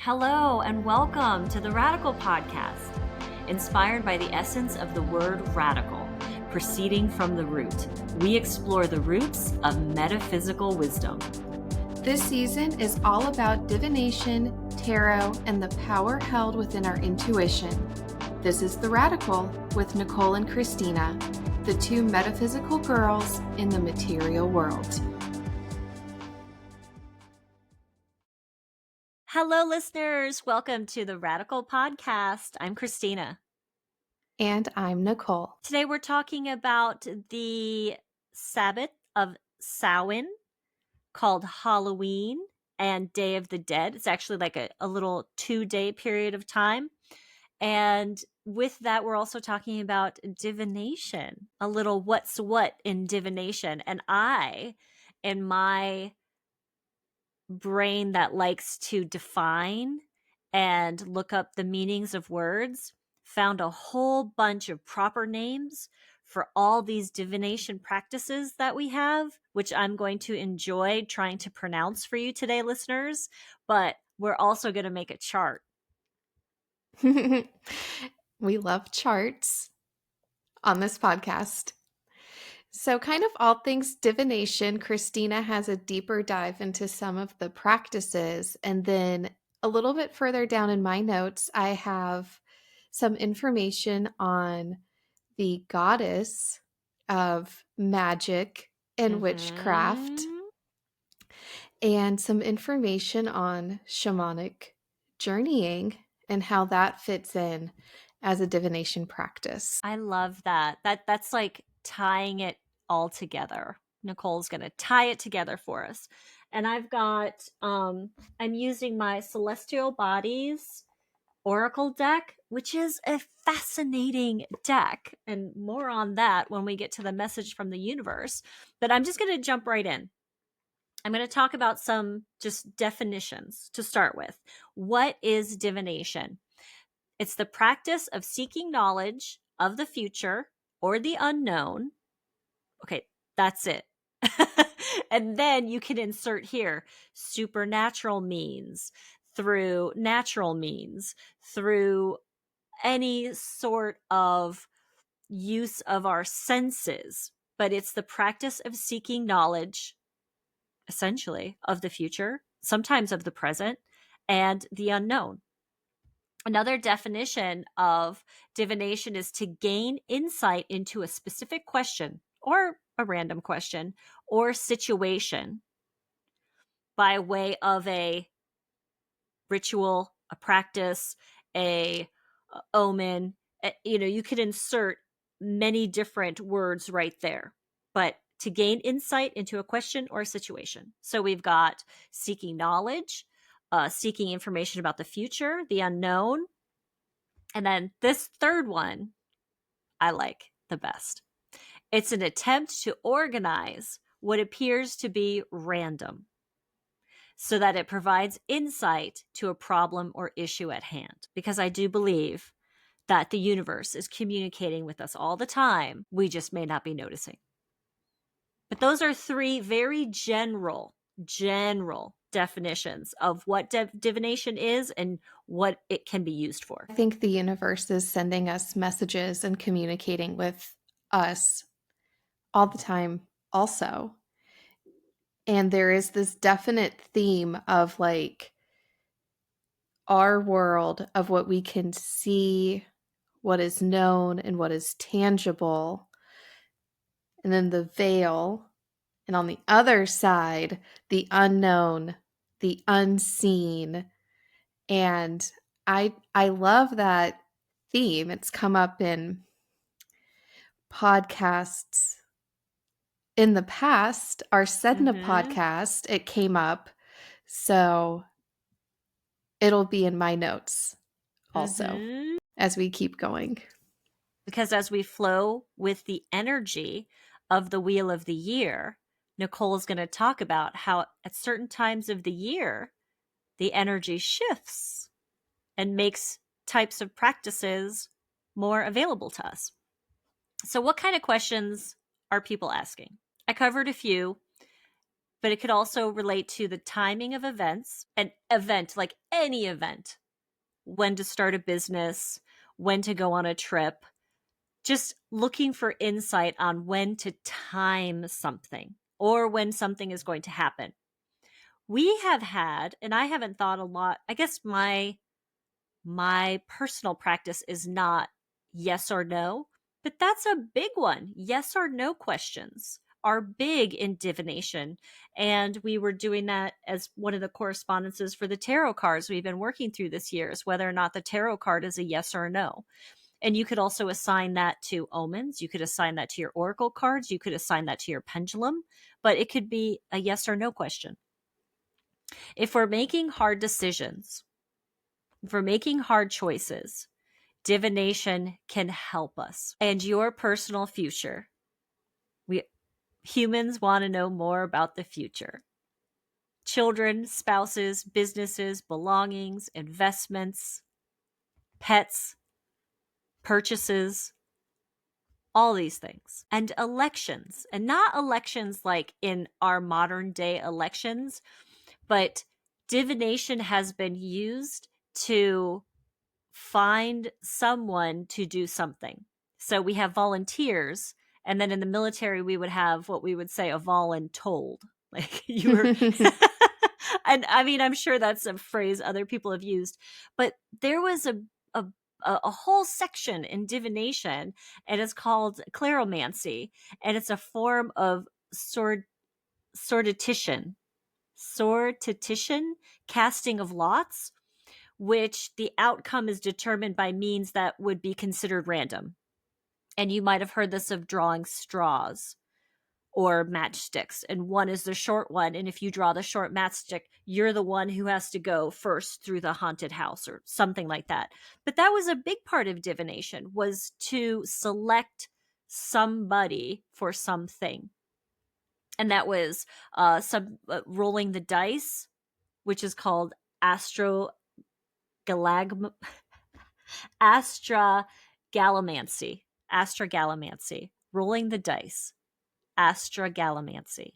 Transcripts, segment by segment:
Hello and welcome to the Radical Podcast, inspired by the essence of the word radical, proceeding from the root. We explore the roots of metaphysical wisdom. This season is all about divination, tarot, and the power held within our intuition. This is The Radical with Nicole and Christina, the two metaphysical girls in the material world. Hello, listeners. Welcome to the Radical Podcast. I'm Christina. And I'm Nicole. Today we're talking about the Sabbath of Samhain, called Halloween and Day of the Dead. It's actually like a little 2-day period of time. And with that, we're also talking about divination, a little what's what in divination. And I, in my brain that likes to define and look up the meanings of words, found a whole bunch of proper names for all these divination practices that we have, which I'm going to enjoy trying to pronounce for you today, listeners. But we're also going to make a chart. We love charts on this podcast. So kind of all things divination, Christina has a deeper dive into some of the practices. And then a little bit further down in my notes, I have some information on the goddess of magic and witchcraft, and some information on shamanic journeying and how that fits in as a divination practice. I love that. That's like tying it all together. Nicole's going to tie it together for us. And I've got, I'm using my Celestial Bodies Oracle deck, which is a fascinating deck. And more on that when we get to the message from the universe. But I'm just going to jump right in. I'm going to talk about some just definitions to start with. What is divination? It's the practice of seeking knowledge of the future or the unknown. Okay, that's it. And then you can insert here supernatural means, through natural means, through any sort of use of our senses. But it's the practice of seeking knowledge, essentially, of the future, sometimes of the present, and the unknown. Another definition of divination is to gain insight into a specific question or a random question or situation by way of a ritual, a practice, a omen. You could insert many different words right there, but to gain insight into a question or a situation. So we've got seeking knowledge, seeking information about the future, the unknown. And then this third one, I like the best. It's an attempt to organize what appears to be random so that it provides insight to a problem or issue at hand. Because I do believe that the universe is communicating with us all the time. We just may not be noticing. But those are three very general definitions of what divination is and what it can be used for. I think the universe is sending us messages and communicating with us all the time also. And there is this definite theme of like our world of what we can see, what is known and what is tangible. And then the veil. And on the other side, the unknown, the unseen. And I love that theme. It's come up in podcasts in the past. Our Sedna podcast, it came up. So it'll be in my notes also as we keep going. Because as we flow with the energy of the Wheel of the Year, Nicole's going to talk about how at certain times of the year, the energy shifts and makes types of practices more available to us. So what kind of questions are people asking? I covered a few. but it could also relate to the timing of events, an event like any event, when to start a business, when to go on a trip, just looking for insight on when to time something or when something is going to happen. We have had, and I haven't thought a lot, I guess my personal practice is not yes or no, but that's a big one. Yes or no questions are big in divination. And we were doing that as one of the correspondences for the tarot cards we've been working through this year, is whether or not the tarot card is a yes or a no. And you could also assign that to omens. You could assign that to your oracle cards. You could assign that to your pendulum, but it could be a yes or no question. If we're making hard decisions, if we're making hard choices, divination can help us. And your personal future. We humans want to know more about the future. Children, spouses, businesses, belongings, investments, pets, purchases, all these things. And elections. And not elections like in our modern day elections, but divination has been used to find someone to do something. So we have volunteers, and then in the military we would have what we would say a voluntold. Like you were and I mean I'm sure that's a phrase other people have used, but there was a whole section in divination, and it's called claromancy, and it's a form of sortition, casting of lots, which the outcome is determined by means that would be considered random. And you might have heard this of drawing straws or matchsticks, and one is the short one, and if you draw the short matchstick, you're the one who has to go first through the haunted house or something like that. But that was a big part of divination, was to select somebody for something. And that was rolling the dice, which is called astrogalamancy. Astrogalamancy. Rolling the dice. Astrogalamancy.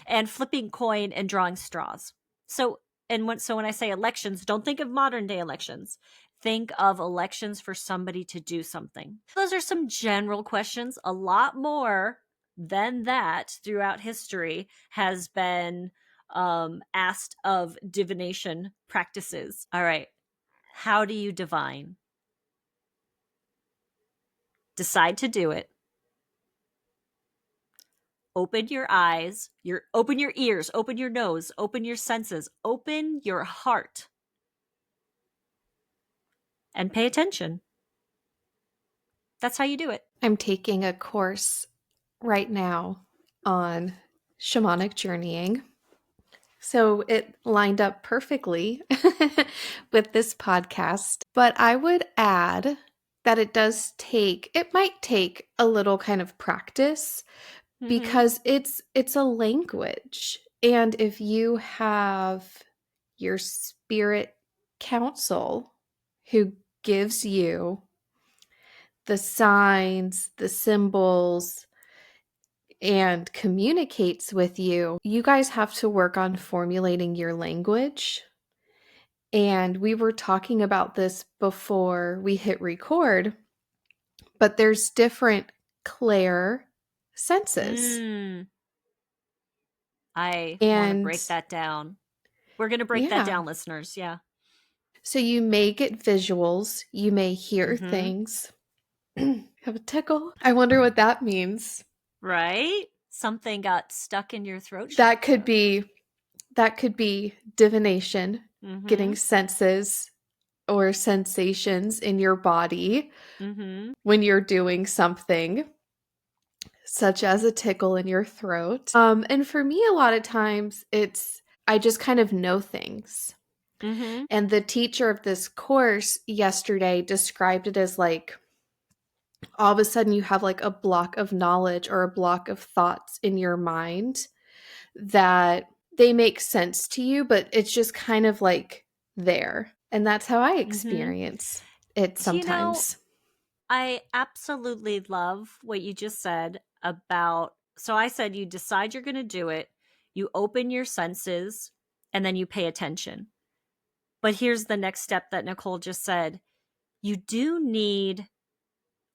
And flipping coin and drawing straws. So when I say elections, don't think of modern day elections. Think of elections for somebody to do something. Those are some general questions. A lot more than that throughout history has been asked of divination practices. All right. How do you divine? Decide to do it. Open your eyes, open your ears, open your nose, open your senses, open your heart, and pay attention. That's how you do it. I'm taking a course right now on shamanic journeying. So it lined up perfectly with this podcast. But I would add that it might take a little kind of practice, because it's a language. And if you have your spirit council who gives you the signs, the symbols, and communicates with you, you guys have to work on formulating your language. And we were talking about this before we hit record, but there's different clair senses. I want to break that down. We're going to break that down, listeners. Yeah. So you may get visuals. You may hear things. Have a tickle. I wonder what that means. Right? Something got stuck in your throat. That could be divination, getting senses or sensations in your body when you're doing something, such as a tickle in your throat. And for me, a lot of times I just kind of know things. And the teacher of this course yesterday described it as like, all of a sudden you have like a block of knowledge or a block of thoughts in your mind that they make sense to you, but it's just kind of like there. And that's how I experience it sometimes. I absolutely love what you just said about, so I said you decide you're going to do it. You open your senses and then you pay attention. But here's the next step that Nicole just said. You do need,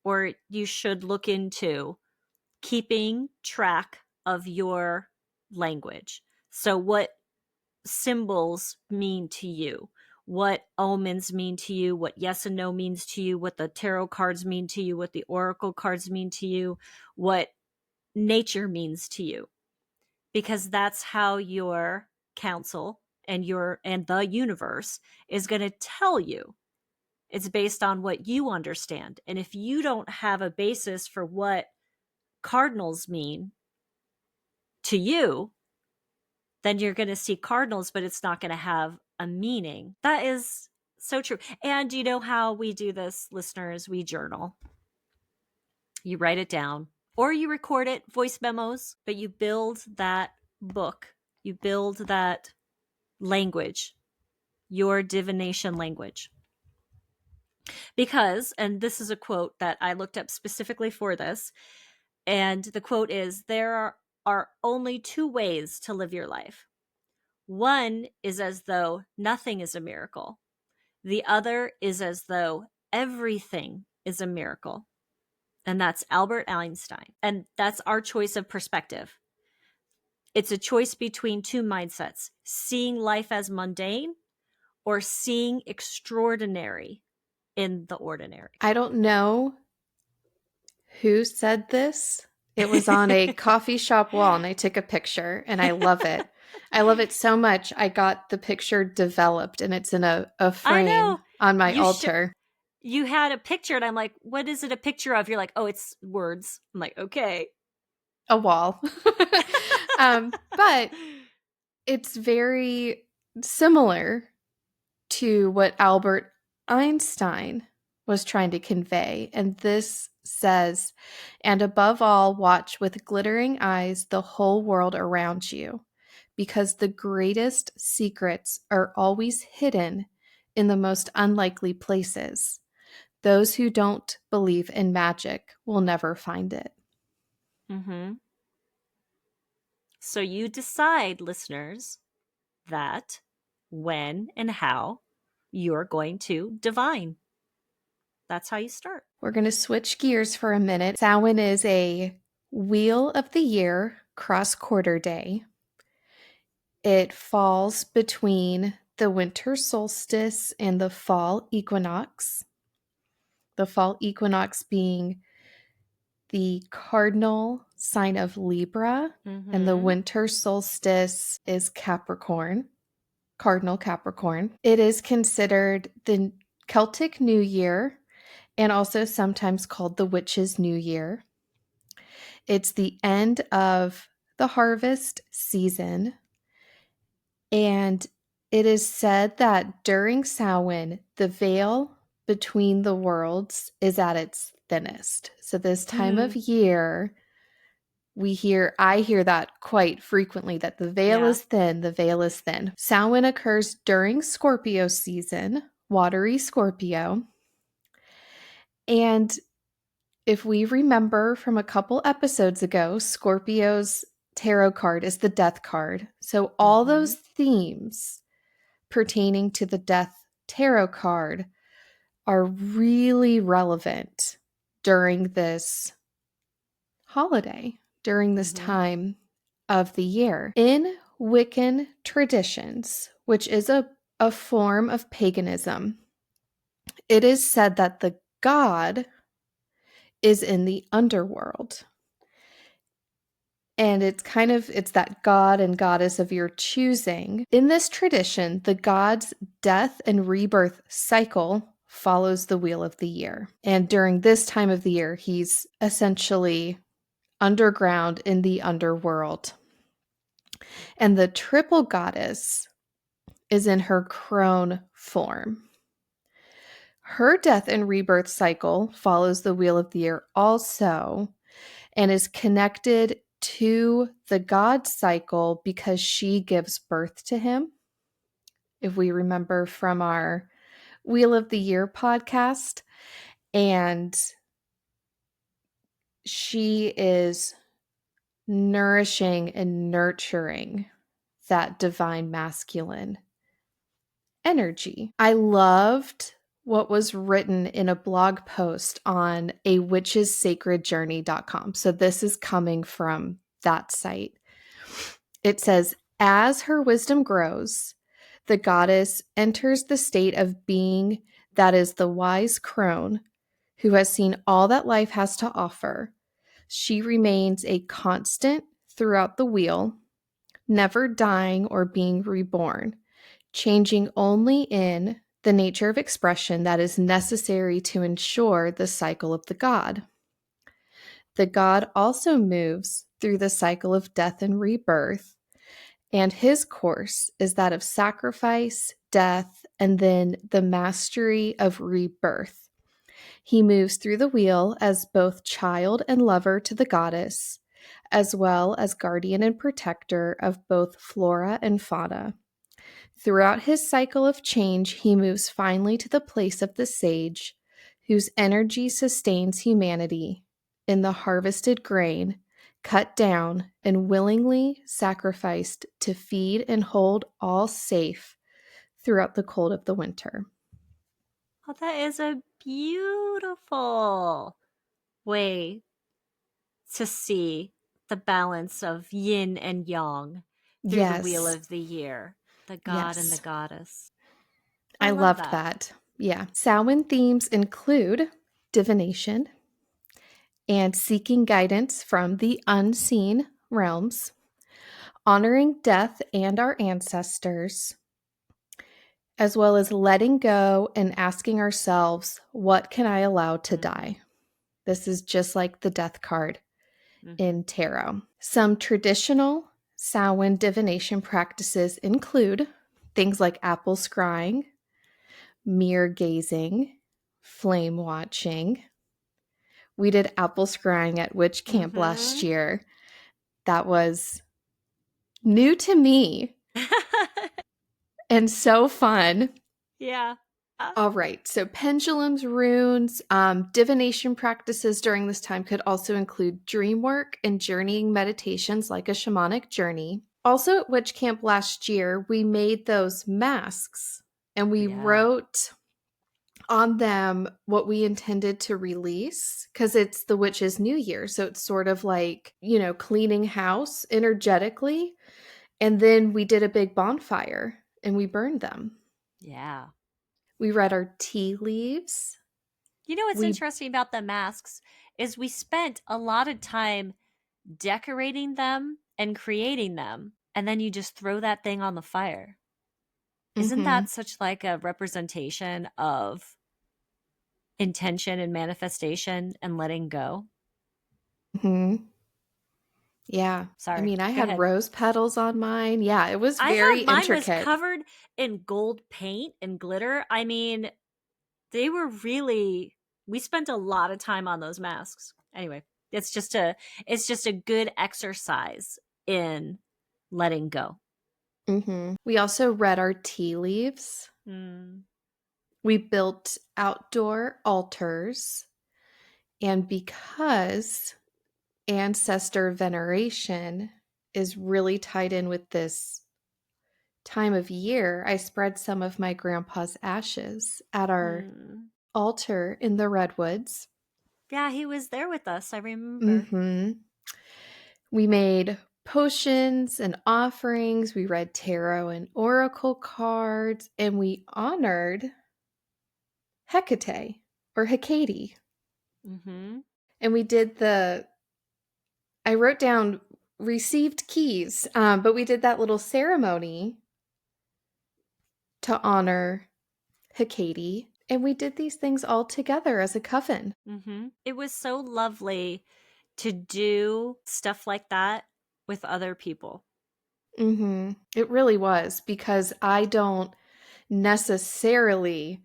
or you should look into, keeping track of your language. So, what symbols mean to you, what omens mean to you, what yes and no means to you, what the tarot cards mean to you, what the oracle cards mean to you, what nature means to you, because that's how your council and the universe is going to tell you. It's based on what you understand. And if you don't have a basis for what cardinals mean to you, then you're going to see cardinals, but it's not going to have a meaning. That is so true. And you know how we do this, listeners? We journal. You write it down or you record it, voice memos, but you build that book. You build that language, your divination language. Because, and this is a quote that I looked up specifically for this, and the quote is, there are only two ways to live your life. One is as though nothing is a miracle. The other is as though everything is a miracle. And that's Albert Einstein. And that's our choice of perspective. It's a choice between two mindsets, seeing life as mundane or seeing extraordinary in the ordinary. I don't know who said this. It was on a coffee shop wall and I took a picture and I love it. I love it so much. I got the picture developed and it's in a frame on my altar. You had a picture and I'm like, what is it a picture of? You're like, oh, it's words. I'm like, okay. A wall. But it's very similar to what Albert Einstein was trying to convey. And this says, and above all, watch with glittering eyes the whole world around you, because the greatest secrets are always hidden in the most unlikely places. Those who don't believe in magic will never find it. Mm-hmm. So you decide, listeners, that when and how you're going to divine. That's how you start. We're going to switch gears for a minute. Samhain is a wheel of the year cross-quarter day. It falls between the winter solstice and the fall equinox. The fall equinox being the cardinal sign of Libra, and the winter solstice is Capricorn, cardinal Capricorn. It is considered the Celtic New Year and also sometimes called the Witch's New Year. It's the end of the harvest season, and it is said that during Samhain, the veil between the worlds is at its thinnest. So this time of year, I hear that quite frequently, that the veil is thin, the veil is thin. Samhain occurs during Scorpio season, watery Scorpio. And if we remember from a couple episodes ago, Scorpio's tarot card is the death card. So all those themes pertaining to the death tarot card are really relevant during this holiday, during this time of the year. In Wiccan traditions, which is a form of paganism, it is said that the god is in the underworld. And it's that god and goddess of your choosing. In this tradition, the god's death and rebirth cycle follows the wheel of the year. And during this time of the year, he's essentially underground in the underworld. And the triple goddess is in her crone form. Her death and rebirth cycle follows the wheel of the year also, and is connected to the god cycle because she gives birth to him. If we remember from our Wheel of the Year podcast, and she is nourishing and nurturing that divine masculine energy. I loved what was written in a blog post on a witchessacredjourney.com. So this is coming from that site. It says, as her wisdom grows, the goddess enters the state of being that is the wise crone who has seen all that life has to offer. She remains a constant throughout the wheel, never dying or being reborn, changing only in the nature of expression that is necessary to ensure the cycle of the god. The god also moves through the cycle of death and rebirth, and his course is that of sacrifice, death, and then the mastery of rebirth. He moves through the wheel as both child and lover to the goddess, as well as guardian and protector of both flora and fauna. Throughout his cycle of change, he moves finally to the place of the sage, whose energy sustains humanity in the harvested grain, cut down and willingly sacrificed to feed and hold all safe throughout the cold of the winter. Oh, that is a beautiful way to see the balance of yin and yang through the wheel Yes. of the year, the god and the Yes. goddess. I I love loved that. that. Yeah. Samhain themes include divination and seeking guidance from the unseen realms, honoring death and our ancestors, as well as letting go and asking ourselves, what can I allow to die? This is just like the death card in tarot. Some traditional Samhain divination practices include things like apple scrying, mirror gazing, flame watching. We did apple scrying at witch camp last year. That was new to me and so fun. Yeah. All right, so pendulums, runes, divination practices during this time could also include dream work and journeying meditations like a shamanic journey. Also at witch camp last year, we made those masks and we wrote on them what we intended to release because it's the witch's new year. So it's sort of like, cleaning house energetically. And then we did a big bonfire and we burned them. Yeah. We read our tea leaves. You know what's interesting about the masks is we spent a lot of time decorating them and creating them, and then you just throw that thing on the fire. Isn't that such like a representation of intention and manifestation and letting go? Yeah. Sorry. I mean, I Go had ahead. rose petals on mine. Yeah, it was I very had mine was intricate. covered in gold paint and glitter. I mean, they were really we spent a lot of time on those masks. Anyway, it's just a good exercise in letting go. We also read our tea leaves. We built outdoor altars. And because ancestor veneration is really tied in with this time of year, I spread some of my grandpa's ashes at our altar in the redwoods. Yeah, he was there with us. I remember. We made potions and offerings. We read tarot and oracle cards, and we honored Hecate or Hecate. And we did I wrote down received keys, but we did that little ceremony to honor Hecate. And we did these things all together as a coven. It was so lovely to do stuff like that with other people. It really was, because I don't necessarily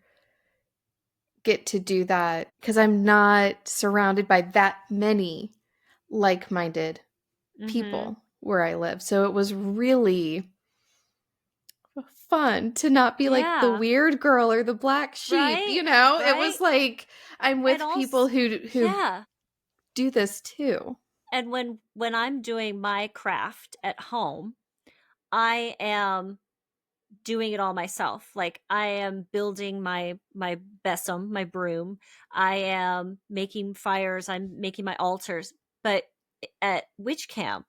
get to do that because I'm not surrounded by that many like-minded people where I live. So it was really fun to not be like the weird girl or the black sheep, It was like I'm with people who do this too. And when I'm doing my craft at home, I am doing it all myself. Like I am building my besom, my broom. I am making fires. I'm making my altars. But at witch camp,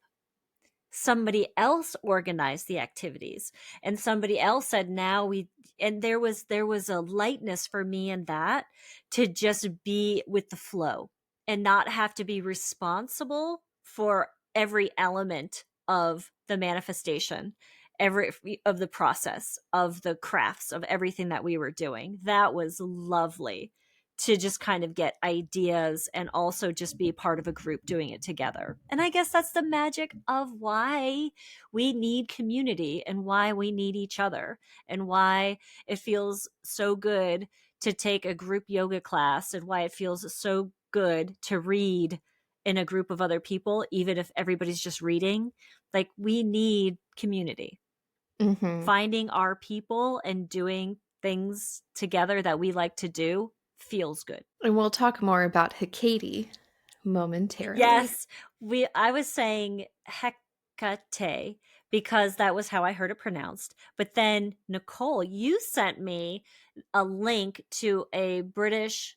somebody else organized the activities, and somebody else said, now we, and there was a lightness for me in that, to just be with the flow and not have to be responsible for every element of the manifestation, every of the process of the crafts of everything that we were doing. That was lovely, to just kind of get ideas and also just be part of a group doing it together. And I guess that's the magic of why we need community and why we need each other, and why it feels so good to take a group yoga class, and why it feels so good to read in a group of other people, even if everybody's just reading. Like, we need community. Mhm. Finding our people and doing things together that we like to do feels good. And we'll talk more about Hecate momentarily. Yes, I was saying Hecate because that was how I heard it pronounced. But then, Nicole, you sent me a link to a British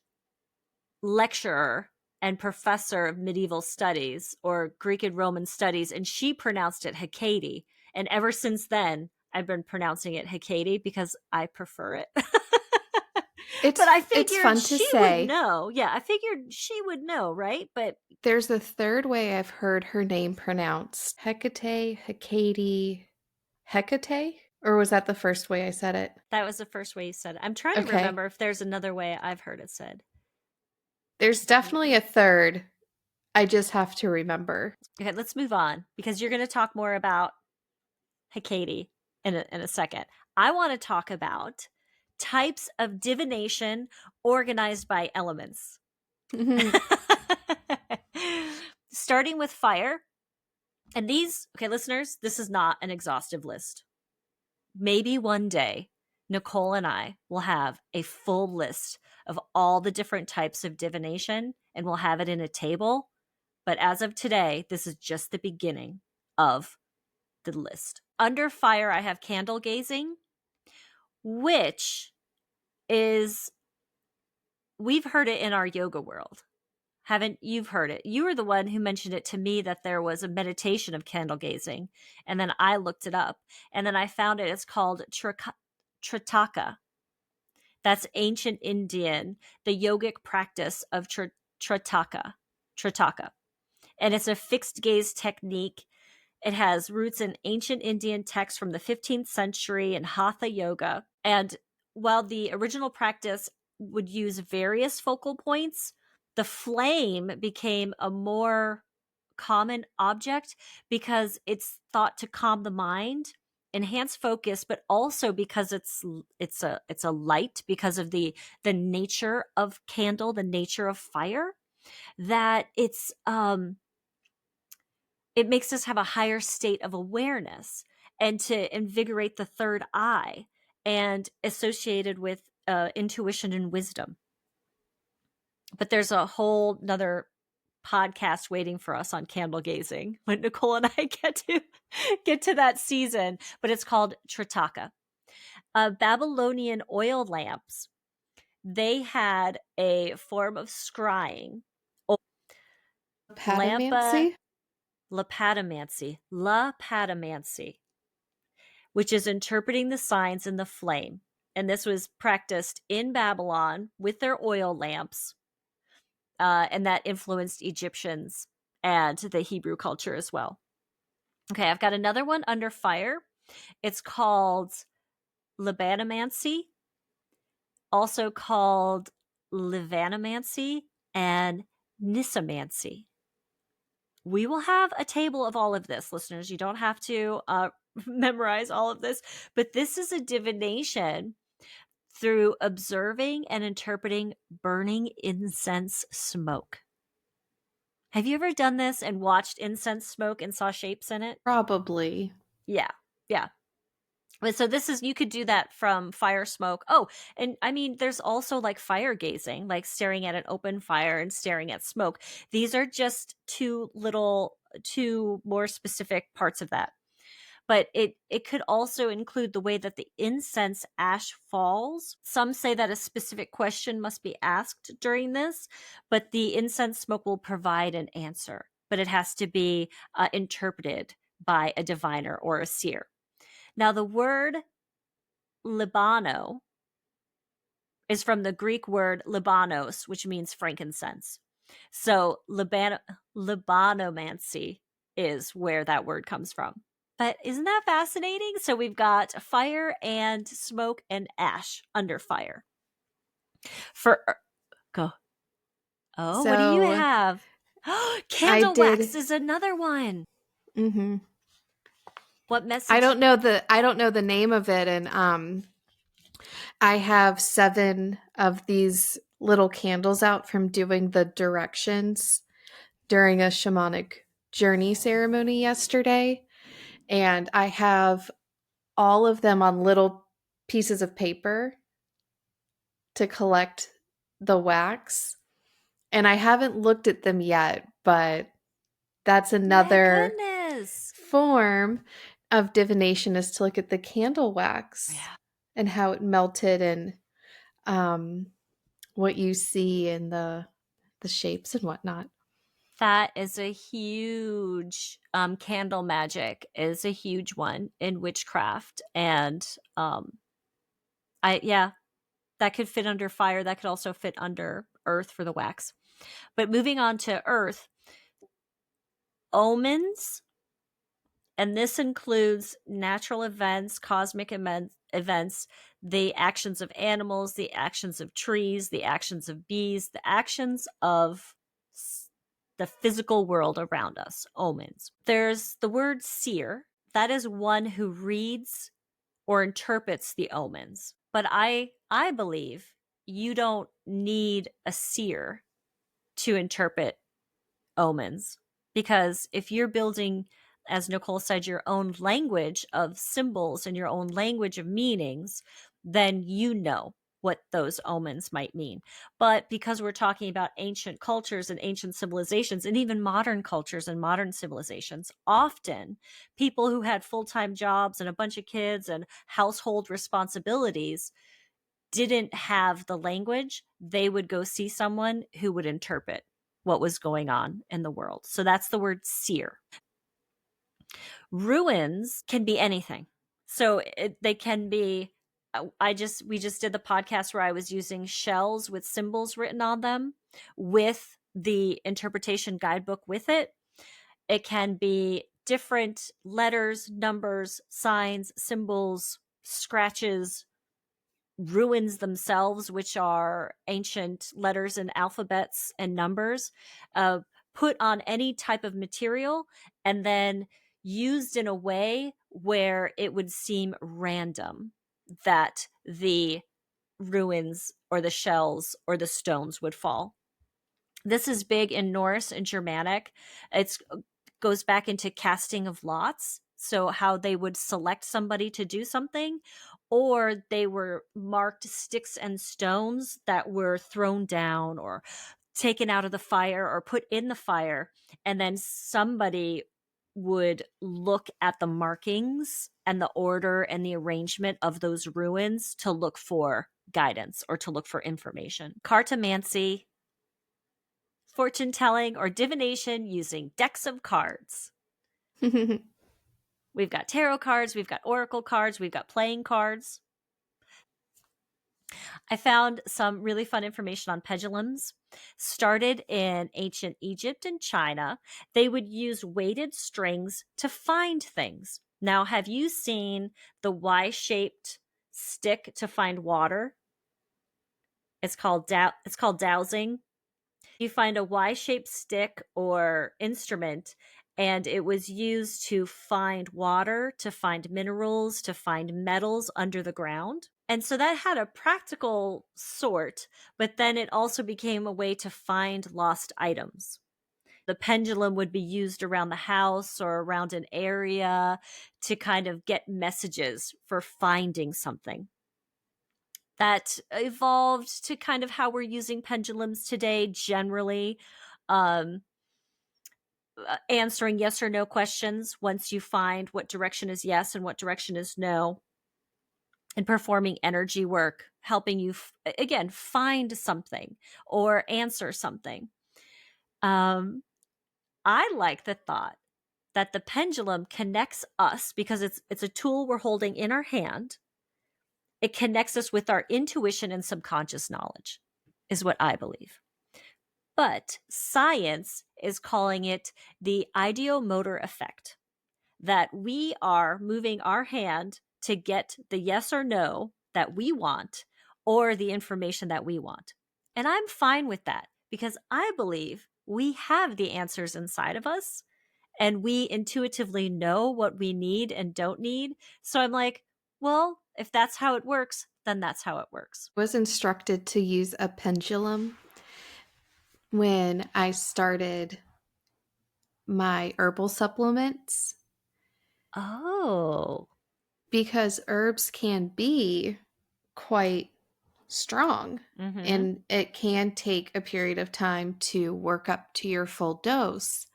lecturer and professor of medieval studies, or Greek and Roman studies, and she pronounced it Hecate. And ever since then, I've been pronouncing it Hecate because I prefer it. But I It's figured fun to she would say. know. Yeah, I figured she would know, right? But There's a third way I've heard her name pronounced. Hecate, Hecate, Hecate? Or was that the first way I said it? that was the first way you said it. I'm trying to Okay. remember if there's another way I've heard it said. There's definitely a third. I just have to remember. Okay, let's move on, because you're going to talk more about Hecate in a second. I want to talk about types of divination organized by elements. Starting with fire. And these, okay, listeners, this is not an exhaustive list. Maybe one day, Nicole and I will have a full list of all the different types of divination, and we'll have it in a table. But as of today, this is just the beginning of the list. Under fire, I have candle gazing, which is, we've heard it in our yoga world. Haven't you've heard it? You were the one who mentioned it to me, that there was a meditation of candle gazing, and then I looked it up, and then I found it. It's called Tritaka. That's ancient Indian, the yogic practice of Tritaka. Tritaka. And it's a fixed gaze technique. It has roots in ancient Indian texts from the 15th century and Hatha yoga. And while the original practice would use various focal points, the flame became a more common object because it's thought to calm the mind, enhance focus, but also because it's a light, because of the nature of candle, the nature of fire, that it makes us have a higher state of awareness, and to invigorate the third eye, and associated with intuition and wisdom. But there's a whole another podcast waiting for us on candle gazing when Nicole and I get to that season. But it's called Tritaka. Babylonian oil lamps, they had a form of scrying. Lampa Patamancy? lapadamancy, which is interpreting the signs in the flame. And this was practiced in Babylon with their oil lamps, and that influenced Egyptians and the Hebrew culture as well. Okay, I've got another one under fire. It's called Libanomancy, also called Livanomancy and Nisomancy. We will have a table of all of this, listeners. You don't have to memorize all of this, but this is a divination through observing and interpreting burning incense smoke. Have you ever done this and watched incense smoke and saw shapes in it? Probably. Yeah. Yeah. But so this is, you could do that from fire, smoke. Oh, and I mean, there's also like fire gazing, like staring at an open fire and staring at smoke. These are just two more specific parts of that. But it could also include the way that the incense ash falls. Some say that a specific question must be asked during this, but the incense smoke will provide an answer. But it has to be interpreted by a diviner or a seer. Now, the word Libano is from the Greek word Libanos, which means frankincense. So Libanomancy is where that word comes from. But isn't that fascinating? So we've got fire and smoke and ash under fire. For go. Oh, what do you So have? I Candle did. wax is another one. Mm-hmm. What I message? don't know the name of it, and I have 7 of these little candles out from doing the directions during a shamanic journey ceremony yesterday, and I have all of them on little pieces of paper to collect the wax. And I haven't looked at them yet, but that's My another goodness. form of divination, is to look at the candle wax Yeah. and how it melted, and um, what you see in the shapes and whatnot. That is a huge candle magic is a huge one in witchcraft. And I yeah, that could fit under fire. That could also fit under earth for the wax. But moving on to earth, omens, and this includes natural events, cosmic events, the actions of animals, the actions of trees, the actions of bees, the actions of the physical world around us, omens. There's the word seer. That is one who reads or interprets the omens. But I believe you don't need a seer to interpret omens, because if you're building, as Nicole said, your own language of symbols and your own language of meanings, then you know what those omens might mean. But because we're talking about ancient cultures and ancient civilizations, and even modern cultures and modern civilizations, often people who had full-time jobs and a bunch of kids and household responsibilities didn't have the language. They would go see someone who would interpret what was going on in the world. So that's the word seer. Ruins can be anything. So they can be, we just did the podcast where I was using shells with symbols written on them with the interpretation guidebook with it. It can be different letters, numbers, signs, symbols, scratches, ruins themselves, which are ancient letters and alphabets and numbers, put on any type of material and then used in a way where it would seem random that the ruins or the shells or the stones would fall. This is big in Norse and Germanic. It's goes back into casting of lots. So how they would select somebody to do something, or they were marked sticks and stones that were thrown down or taken out of the fire or put in the fire, and then somebody would look at the markings and the order and the arrangement of those ruins to look for guidance or to look for information. Cartomancy, fortune telling, or divination using decks of cards. We've got tarot cards, we've got oracle cards, we've got playing cards. I found some really fun information on pendulums. Started in ancient Egypt and China, they would use weighted strings to find things. Now, have you seen the Y-shaped stick to find water? It's called dowsing. You find a Y-shaped stick or instrument, and it was used to find water, to find minerals, to find metals under the ground. And so that had a practical sort, but then it also became a way to find lost items. The pendulum would be used around the house or around an area to kind of get messages for finding something. That evolved to kind of how we're using pendulums today generally. Um, Answering yes or no questions once you find what direction is yes and what direction is no, and performing energy work, helping you again find something or answer something. um I like the thought that the pendulum connects us because it's a tool we're holding in our hand. It connects us with our intuition and subconscious knowledge, is what I believe. But science is calling it the ideomotor effect, that we are moving our hand to get the yes or no that we want or the information that we want. And I'm fine with that because I believe we have the answers inside of us and we intuitively know what we need and don't need. So I'm like, well, if that's how it works, then that's how it works. I was instructed to use a pendulum when I started my herbal supplements Oh. because herbs can be quite strong Mm-hmm. and it can take a period of time to work up to your full dose.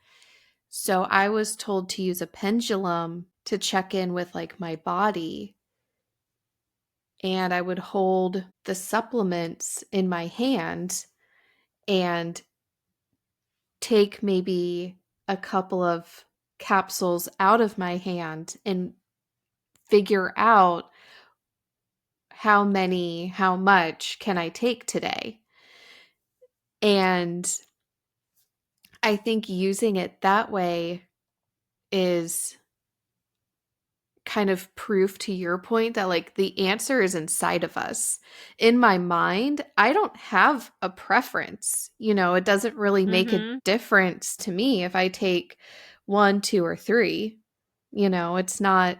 So I was told to use a pendulum to check in with like my body, and I would hold the supplements in my hand and take maybe a couple of capsules out of my hand and figure out how much can I take today. And I think using it that way is kind of proof to your point that like the answer is inside of us. In my mind, I don't have a preference. You know, it doesn't really make a Mm-hmm. difference to me if I take 1, 2, or 3. You know, it's not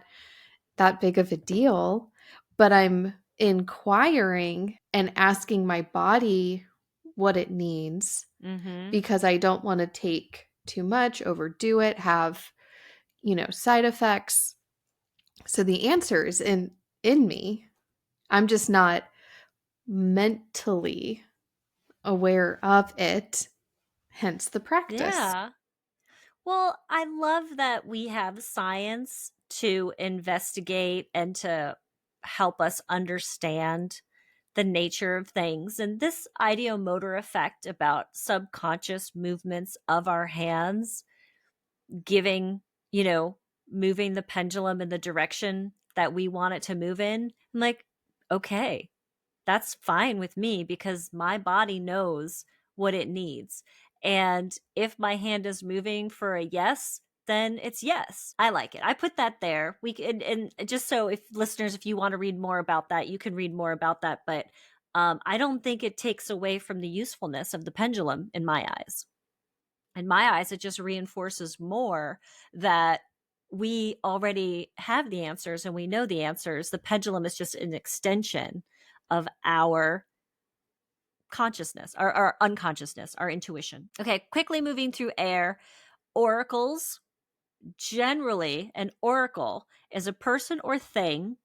that big of a deal, but I'm inquiring and asking my body what it needs Mm-hmm. because I don't want to take too much, overdo it, have, side effects. So the answer is in me. I'm just not mentally aware of it, hence the practice. Yeah. Well, I love that we have science to investigate and to help us understand the nature of things. And this ideomotor effect about subconscious movements of our hands giving, you know, moving the pendulum in the direction that we want it to move in. I'm like, okay, that's fine with me because my body knows what it needs. And if my hand is moving for a yes, then it's yes. I like it. I put that there. We can, and just so if listeners, if you want to read more about that, you can read more about that. But I don't think it takes away from the usefulness of the pendulum in my eyes. In my eyes, it just reinforces more that we already have the answers and we know the answers. The pendulum is just an extension of our consciousness, our unconsciousness, our intuition. Okay, quickly moving through air. Oracles. Generally, an oracle is a person or thing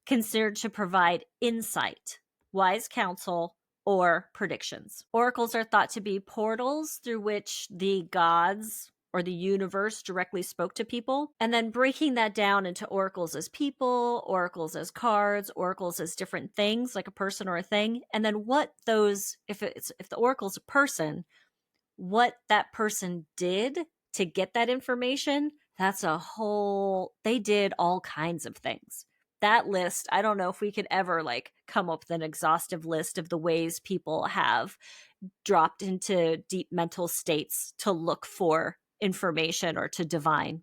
considered to provide insight, wise counsel, or predictions. Oracles are thought to be portals through which the gods or the universe directly spoke to people. And then breaking that down into oracles as people, oracles as cards, oracles as different things like a person or a thing. And then what those, if the oracle's a person, what that person did to get that information, that's a whole, they did all kinds of things. That list, I don't know if we could ever like come up with an exhaustive list of the ways people have dropped into deep mental states to look for information or to divine.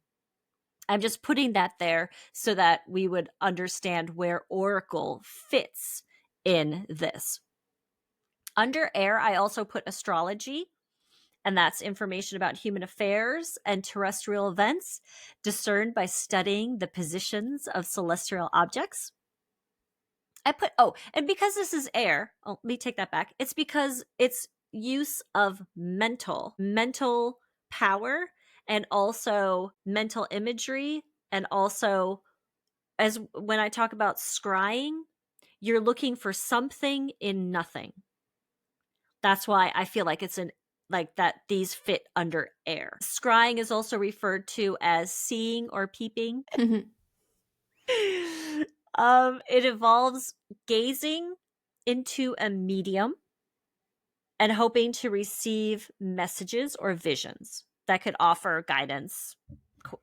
I'm just putting that there so that we would understand where oracle fits in this. Under air, I also put astrology, and that's information about human affairs and terrestrial events discerned by studying the positions of celestial objects. I put, oh, and because this is air, let me take that back. It's because it's use of mental power and also mental imagery, and also, as when I talk about scrying, you're looking for something in nothing. That's why I feel like it's an like that these fit under air. Scrying is also referred to as seeing or peeping. It involves gazing into a medium and hoping to receive messages or visions that could offer guidance,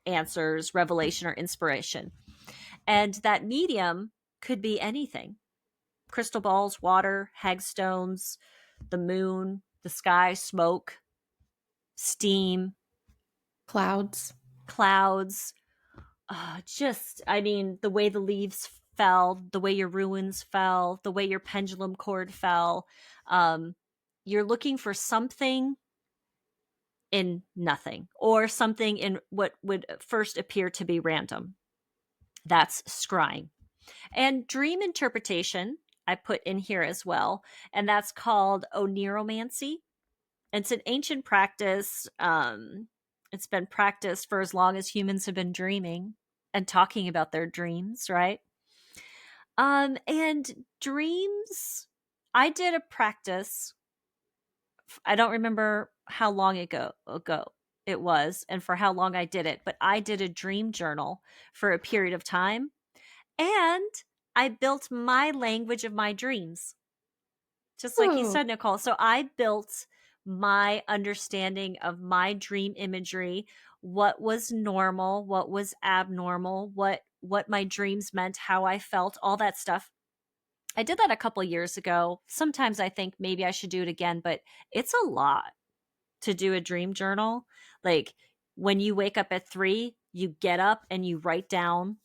answers, revelation, or inspiration. And that medium could be anything: crystal balls, water, hagstones, the moon, the sky, smoke, steam, Clouds. clouds. I mean, the way the leaves fell, the way your ruins fell, the way your pendulum cord fell. Um, you're looking for something in nothing, or something in what would first appear to be random. That's scrying. And dream interpretation, I put in here as well, and that's called oniromancy. It's an ancient practice. It's been practiced for as long as humans have been dreaming and talking about their dreams, right? And dreams, I did a practice. I don't remember how long ago it was and for how long I did it, but I did a dream journal for a period of time, and I built my language of my dreams. Just like you Oh, said, Nicole. So I built my understanding of my dream imagery, what was normal, what was abnormal, what my dreams meant, how I felt, all that stuff. I did that a couple years ago. Sometimes I think maybe I should do it again, but it's a lot to do a dream journal. Like, when you wake up at 3, you get up and you write down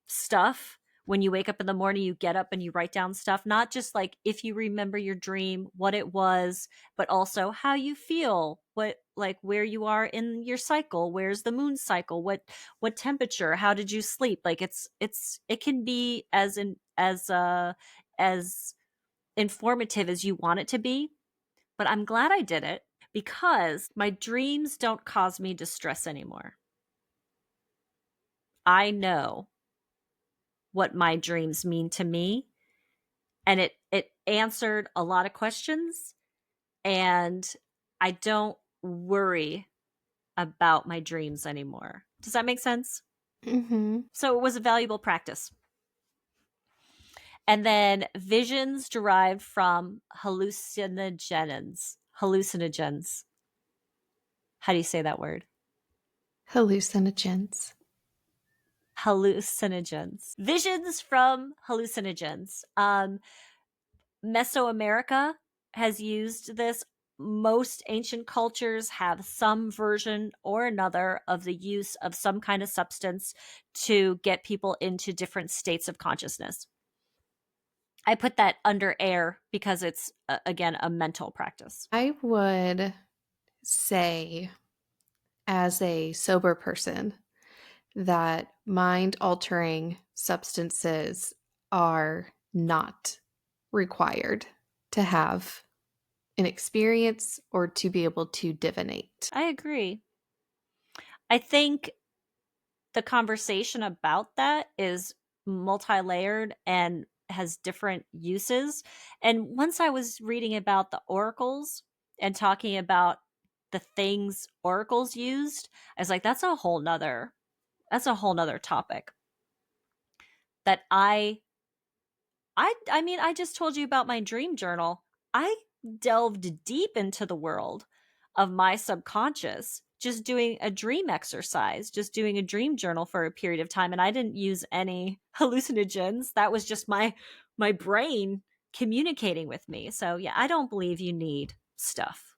stuff. When you wake up in the morning, you get up and you write down stuff, not just like if you remember your dream, what it was, but also how you feel, what, like, where you are in your cycle, where's the moon cycle, what temperature, how did you sleep? Like, it can be as informative as you want it to be. But I'm glad I did it because my dreams don't cause me distress anymore. I know what my dreams mean to me, and it answered a lot of questions, and I don't worry about my dreams anymore. Does that make sense? mm-hmm. So it was a valuable practice. And then visions derived from hallucinogens. How do you say that word? Hallucinogens. Hallucinogens. Visions from hallucinogens. Mesoamerica has used this. Most ancient cultures have some version or another of the use of some kind of substance to get people into different states of consciousness. I put that under air because it's, again, a mental practice. I would say, as a sober person, that mind altering substances are not required to have an experience or to be able to divinate. I agree. I think the conversation about that is multi-layered and has different uses. And once I was reading about the oracles and talking about the things oracles used, I was like, that's a whole nother topic that I mean, I just told you about my dream journal. I delved deep into the world of my subconscious, just doing a dream exercise, just doing a dream journal for a period of time, and I didn't use any hallucinogens. That was just my brain communicating with me. So, yeah, I don't believe you need stuff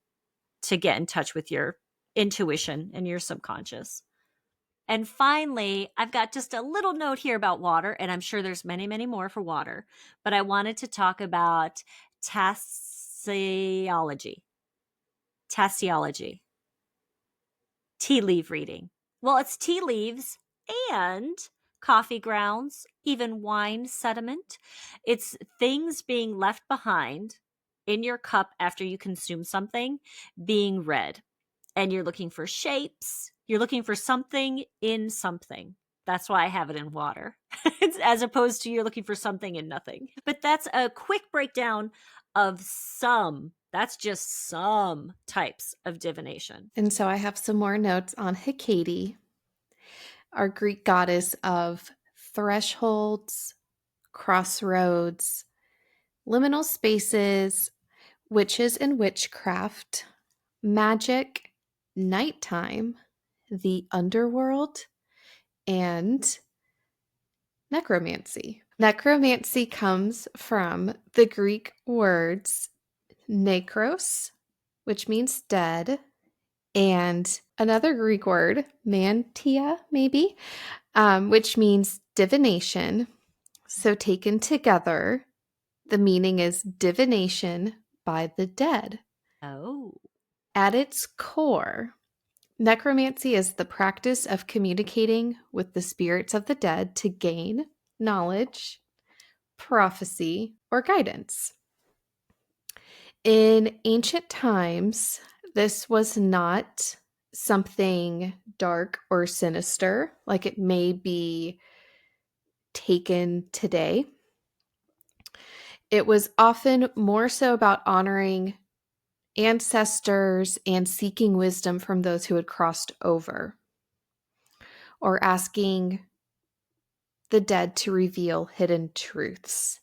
to get in touch with your intuition and your subconscious. And finally, I've got just a little note here about water, and I'm sure there's many, many more for water, but I wanted to talk about tassiology. Tassiology. Tea leaf reading. Well, it's tea leaves and coffee grounds, even wine sediment. It's things being left behind in your cup after you consume something being read. and you're looking for shapes. You're looking for something in something. That's why I have it in water, as opposed to you're looking for something in nothing. But that's a quick breakdown of some, that's just some types of divination. And so I have some more notes on Hecate, our Greek goddess of thresholds, crossroads, liminal spaces, witches and witchcraft, magic, nighttime, the underworld, and necromancy. Necromancy comes from the Greek words nekros, which means dead, and another Greek word, mantia, maybe, which means divination. So taken together, the meaning is divination by the dead. Oh. At its core, necromancy is the practice of communicating with the spirits of the dead to gain knowledge, prophecy, or guidance. In ancient times, this was not something dark or sinister like it may be taken today. It was often more so about honoring ancestors and seeking wisdom from those who had crossed over, or asking the dead to reveal hidden truths.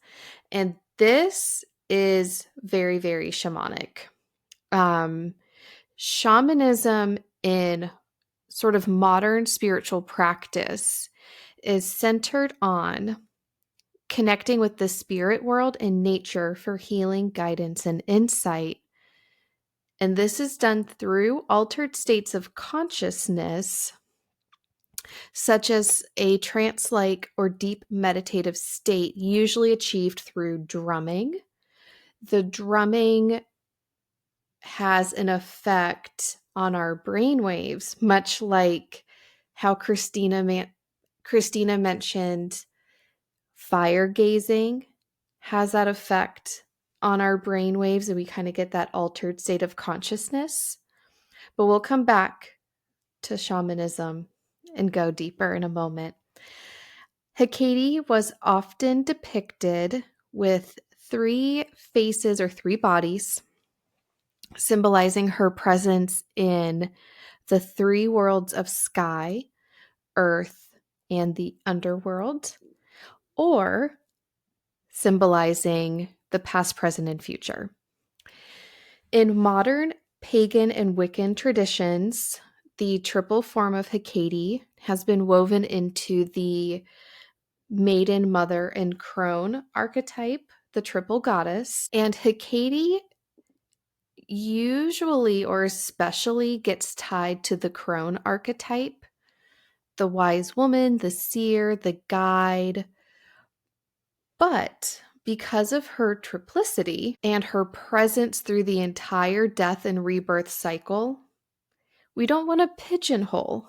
And this is very, very shamanic. Shamanism in sort of modern spiritual practice is centered on connecting with the spirit world and nature for healing, guidance, and insight. And this is done through altered states of consciousness, such as a trance-like or deep meditative state, usually achieved through drumming. The drumming has an effect on our brain waves, much like how Christina mentioned fire gazing has that effect on our brain waves, and we kind of get that altered state of consciousness. But we'll come back to shamanism and go deeper in a moment. Hecate was often depicted with 3 faces or 3 bodies, symbolizing her presence in the 3 worlds of sky, earth, and the underworld, or symbolizing the past, present, and future. In modern pagan and Wiccan traditions, the triple form of Hecate has been woven into the maiden, mother, and crone archetype, the triple goddess. And Hecate usually or especially gets tied to the crone archetype, the wise woman, the seer, the guide. But because of her triplicity and her presence through the entire death and rebirth cycle, we don't want to pigeonhole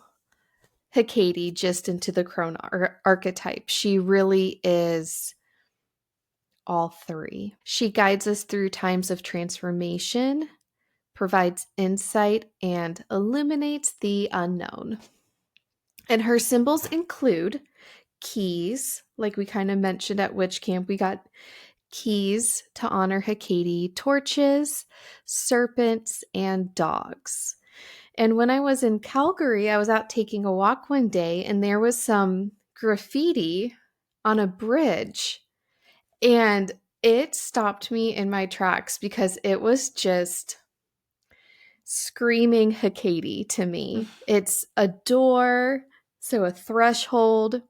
Hecate just into the crone archetype. She really is all 3. She guides us through times of transformation, provides insight, and illuminates the unknown. And her symbols include keys, like we kind of mentioned at Witch Camp. We got keys to honor Hecate, torches, serpents, and dogs. And when I was in Calgary, I was out taking a walk one day, and there was some graffiti on a bridge. And it stopped me in my tracks because it was just screaming Hecate to me. It's a door, so a threshold,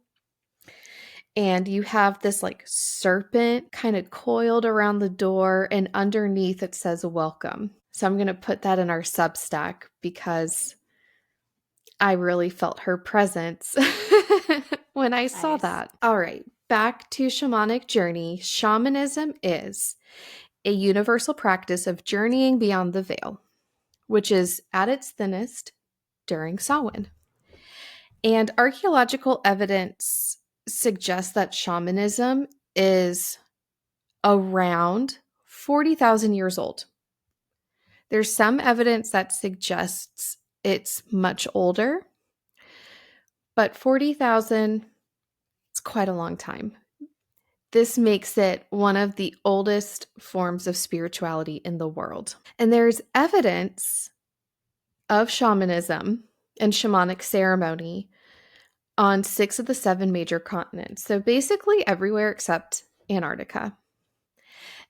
and you have this like serpent kind of coiled around the door, and underneath it says welcome. So I'm going to put that in our Substack because I really felt her presence when I saw Nice. that. All right, back to Shamanic Journey. Shamanism is a universal practice of journeying beyond the veil, which is at its thinnest during Samhain. And archaeological evidence suggests that shamanism is around 40,000 years old. There's some evidence that suggests it's much older, but 40,000 is quite a long time. This makes it one of the oldest forms of spirituality in the world. And there's evidence of shamanism and shamanic ceremony on 6 of the 7 major continents. So basically everywhere except Antarctica.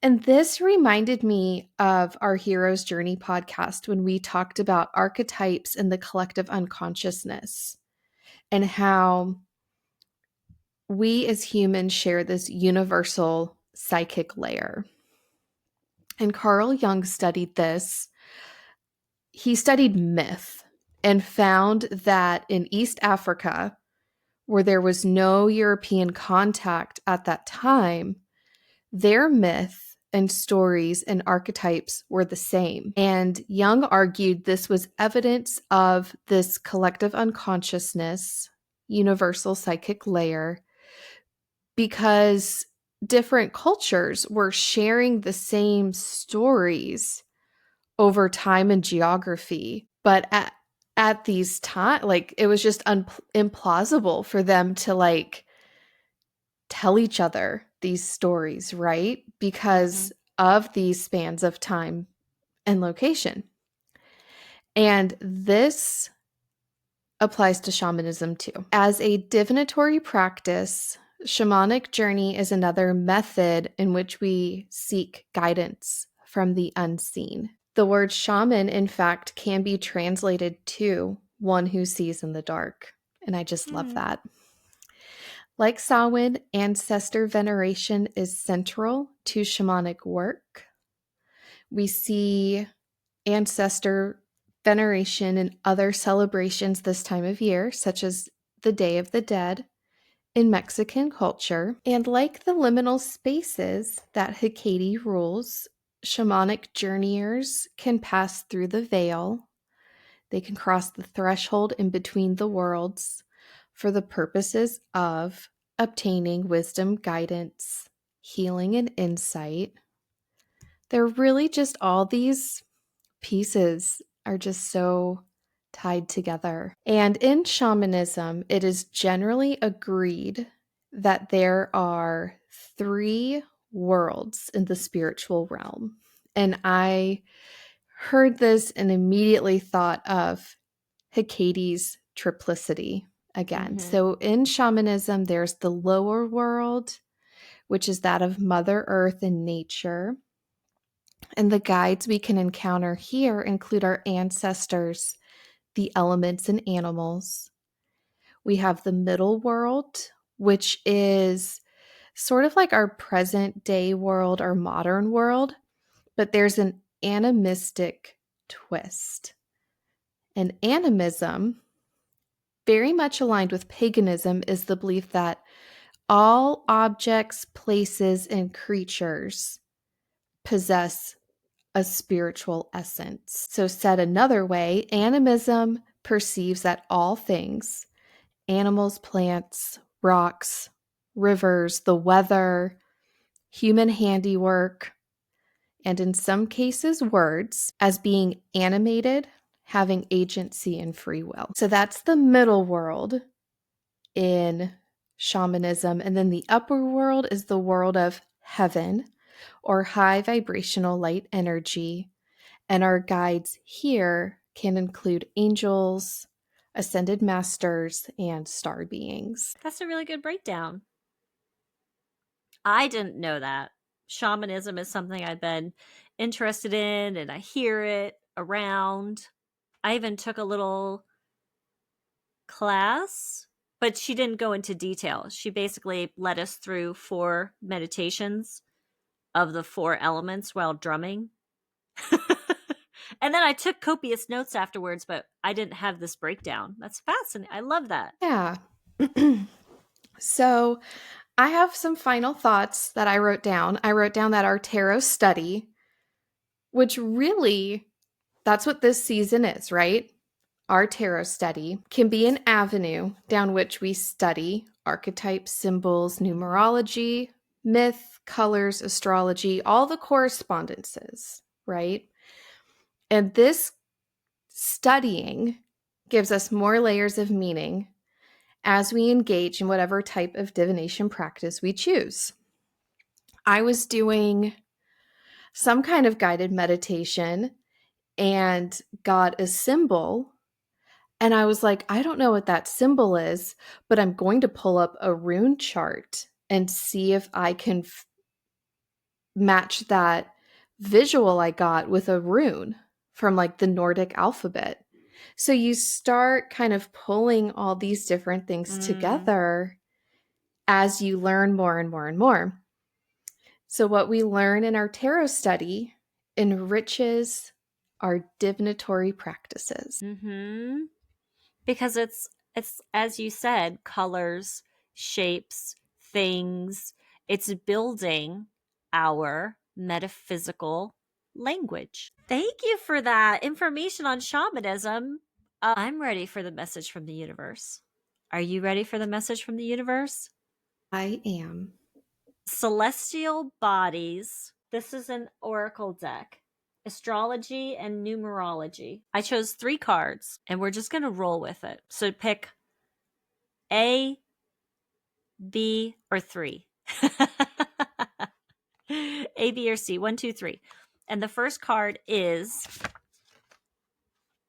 And this reminded me of our Hero's Journey podcast when we talked about archetypes and the collective unconsciousness and how we as humans share this universal psychic layer. And Carl Jung studied this. He studied myth and found that in East Africa, where there was no European contact at that time, their myth and stories and archetypes were the same. And Jung argued this was evidence of this collective unconsciousness, universal psychic layer, because different cultures were sharing the same stories over time and geography. But at these times, like, it was just implausible for them to like tell each other these stories, right? Because of these spans of time and location. And this applies to shamanism too. As a divinatory practice, shamanic journey is another method in which we seek guidance from the unseen. The word shaman, in fact, can be translated to one who sees in the dark. And I just love that. Like Samhain, ancestor veneration is central to shamanic work. We see ancestor veneration in other celebrations this time of year, such as the Day of the Dead in Mexican culture. And like the liminal spaces that Hecate rules, shamanic journeyers can pass through the veil. They can cross the threshold in between the worlds for the purposes of obtaining wisdom, guidance, healing, and insight. They're really just all these pieces are just so tied together. And in shamanism, it is generally agreed that there are 3 worlds in the spiritual realm. And I heard this and immediately thought of Hecate's triplicity again. So in shamanism, there's the lower world, which is that of Mother Earth and nature. And the guides we can encounter here include our ancestors, the elements, and animals. We have the middle world, which is sort of like our present day world, our modern world, but there's an animistic twist. And animism, very much aligned with paganism, is the belief that all objects, places, and creatures possess a spiritual essence. So, said another way, animism perceives that all things, animals, plants, rocks, rivers, the weather, human handiwork, and in some cases, words, as being animated, having agency and free will. So that's the middle world in shamanism. And then the upper world is the world of heaven or high vibrational light energy. And our guides here can include angels, ascended masters, and star beings. That's a really good breakdown. I didn't know that. Shamanism is something I've been interested in, and I hear it around. I even took a little class, but she didn't go into detail. She basically led us through 4 meditations of the 4 elements while drumming. And then I took copious notes afterwards, but I didn't have this breakdown. That's fascinating. I love that. Yeah. So I have some final thoughts that I wrote down. I wrote down that our tarot study, which really, that's what this season is, right? Our tarot study can be an avenue down which we study archetypes, symbols, numerology, myth, colors, astrology, all the correspondences, right? And this studying gives us more layers of meaning as we engage in whatever type of divination practice we choose. I was doing some kind of guided meditation and got a symbol. And I was like, I don't know what that symbol is, but I'm going to pull up a rune chart and see if I can match that visual I got with a rune from like the Nordic alphabet. So you start kind of pulling all these different things together as you learn more and more and more. So what we learn in our tarot study enriches our divinatory practices. Mm-hmm. Because it's as you said, colors, shapes, things. It's building our metaphysical language. Thank you for that information on shamanism. I'm ready for the message from the universe. Are you ready for the message from the universe? I am. Celestial bodies. This is an oracle deck. Astrology and numerology. I chose 3 cards and we're just going to roll with it. So pick A, B, or 3. A, B, or C. 1, 2, 3. And the first card is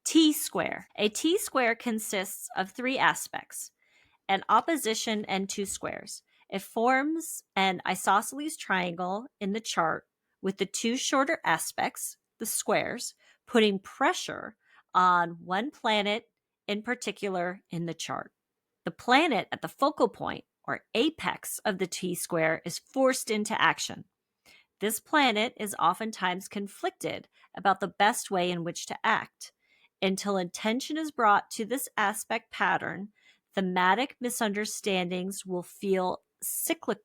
T square. A T square consists of 3 aspects: an opposition and 2 squares. It forms an isosceles triangle in the chart with the 2 shorter aspects, the squares, putting pressure on one planet in particular in the chart. The planet at the focal point or apex of the T square is forced into action. This planet is oftentimes conflicted about the best way in which to act. Until attention is brought to this aspect pattern, thematic misunderstandings will feel cyclic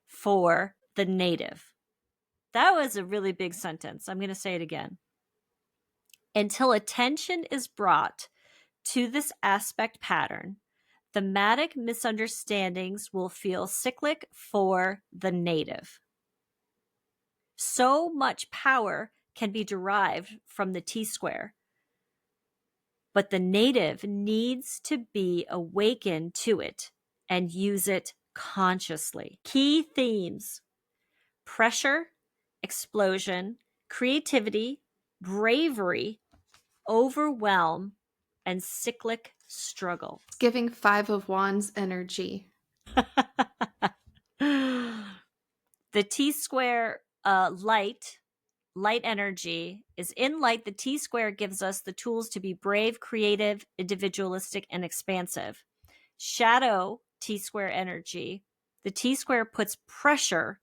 for the native. That was a really big sentence. I'm going to say it again. Until attention is brought to this aspect pattern, thematic misunderstandings will feel cyclic for the native. So much power can be derived from the T square, but the native needs to be awakened to it and use it consciously. Key themes: pressure, explosion, creativity, bravery, overwhelm, and cyclic struggle. It's giving 5 of Wands energy. The T square light energy is in light. The T square gives us the tools to be brave, creative, individualistic, and expansive. Shadow T square energy. The T square puts pressure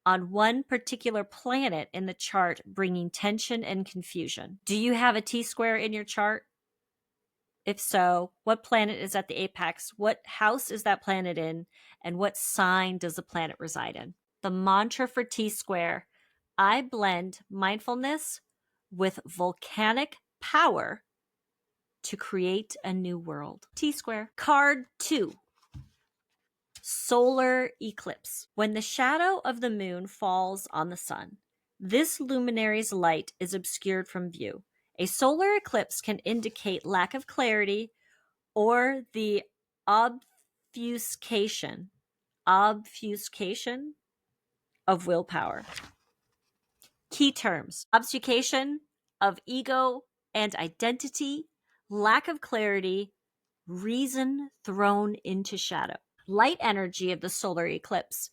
on one particular planet in the chart, bringing tension and confusion. Do you have a T square in your chart? If so, what planet is at the apex? What house is that planet in? And what sign does the planet reside in? The mantra for T square: I blend mindfulness with volcanic power to create a new world. T square. Card 2. Solar eclipse. When the shadow of the moon falls on the sun, this luminary's light is obscured from view. A solar eclipse can indicate lack of clarity or the obfuscation of willpower. Key terms: obfuscation of ego and identity, lack of clarity, reason thrown into shadow. Light energy of the solar eclipse.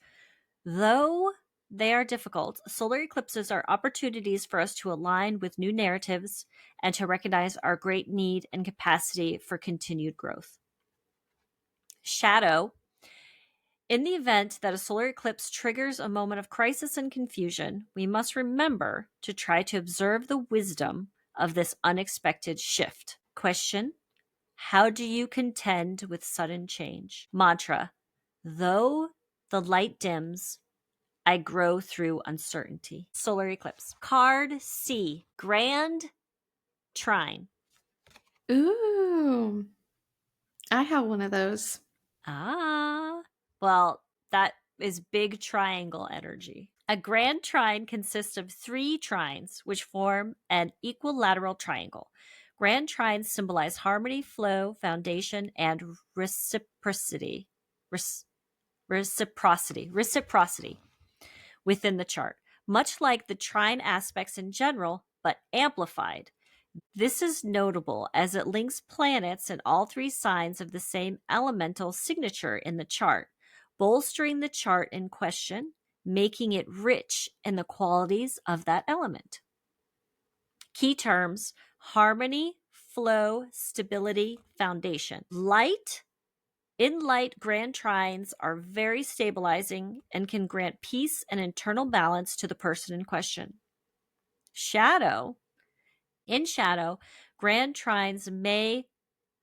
Though they are difficult, solar eclipses are opportunities for us to align with new narratives and to recognize our great need and capacity for continued growth. Shadow. In the event that a solar eclipse triggers a moment of crisis and confusion, we must remember to try to observe the wisdom of this unexpected shift. Question: how do you contend with sudden change? Mantra: though the light dims, I grow through uncertainty. Solar eclipse. Card C. Grand Trine. Ooh, I have one of those. Ah. Well, that is big triangle energy. A grand trine consists of 3 trines, which form an equilateral triangle. Grand trines symbolize harmony, flow, foundation, and reciprocity. Reciprocity within the chart, much like the trine aspects in general, but amplified. This is notable as it links planets in all 3 signs of the same elemental signature in the chart, bolstering the chart in question, making it rich in the qualities of that element. Key terms: harmony, flow, stability, foundation. In light, grand trines are very stabilizing and can grant peace and internal balance to the person in question. In shadow, grand trines may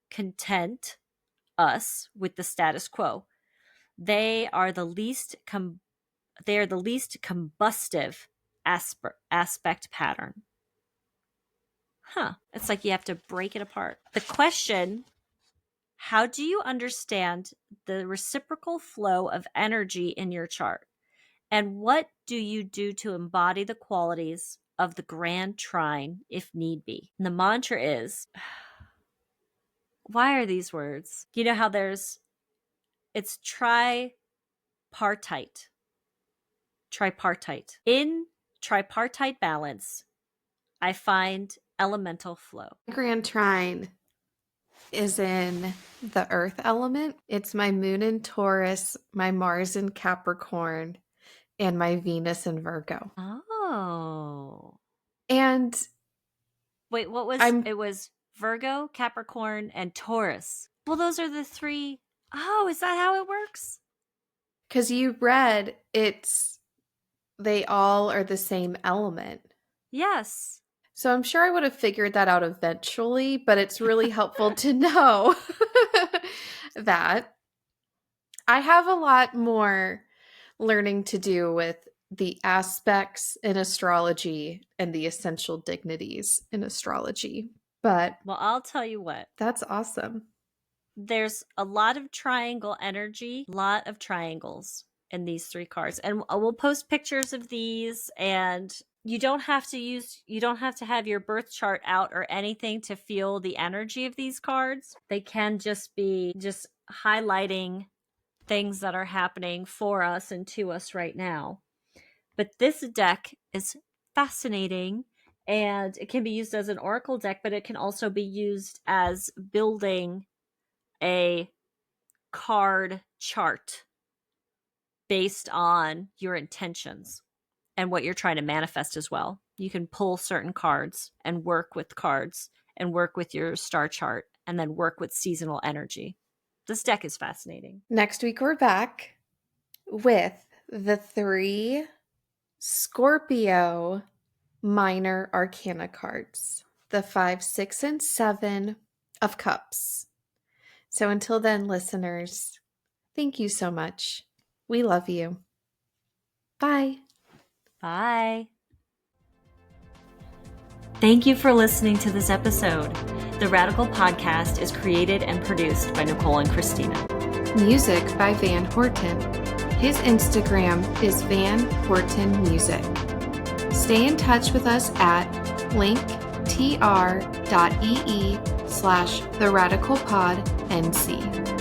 content us with the status quo. They are the least combustive aspect pattern. It's like you have to break it apart. The question: how do you understand the reciprocal flow of energy in your chart? And what do you do to embody the qualities of the grand trine if need be? And the mantra is, why are these words? You know how it's tripartite. In tripartite balance, I find elemental flow. Grand trine is in the earth element. It's my moon in Taurus, my Mars in Capricorn, and my Venus in Virgo. Oh. And wait, what was it? Was Virgo, Capricorn, and Taurus. Well, those are the 3. Oh, is that how it works? Because you read they all are the same element. Yes. So I'm sure I would have figured that out eventually, but it's really helpful to know that I have a lot more learning to do with the aspects in astrology and the essential dignities in astrology. But well, I'll tell you what. That's awesome. There's a lot of triangle energy, a lot of triangles in these 3 cards. And we'll post pictures of these, and you don't have to have your birth chart out or anything to feel the energy of these cards. They can just be highlighting things that are happening for us and to us right now. But this deck is fascinating, and it can be used as an oracle deck, but it can also be used as building a card chart based on your intentions and what you're trying to manifest as well. You can pull certain cards and work with cards and work with your star chart and then work with seasonal energy. This deck is fascinating. Next week, we're back with the 3 Scorpio minor arcana cards, the 5, 6, and 7 of cups. So until then, listeners, thank you so much. We love you. Bye. Bye. Thank you for listening to this episode. The Radical Podcast is created and produced by Nicole and Christina. Music by Van Horton. His Instagram is Van Horton Music. Stay in touch with us at linktr.ee/theradicalpodnc.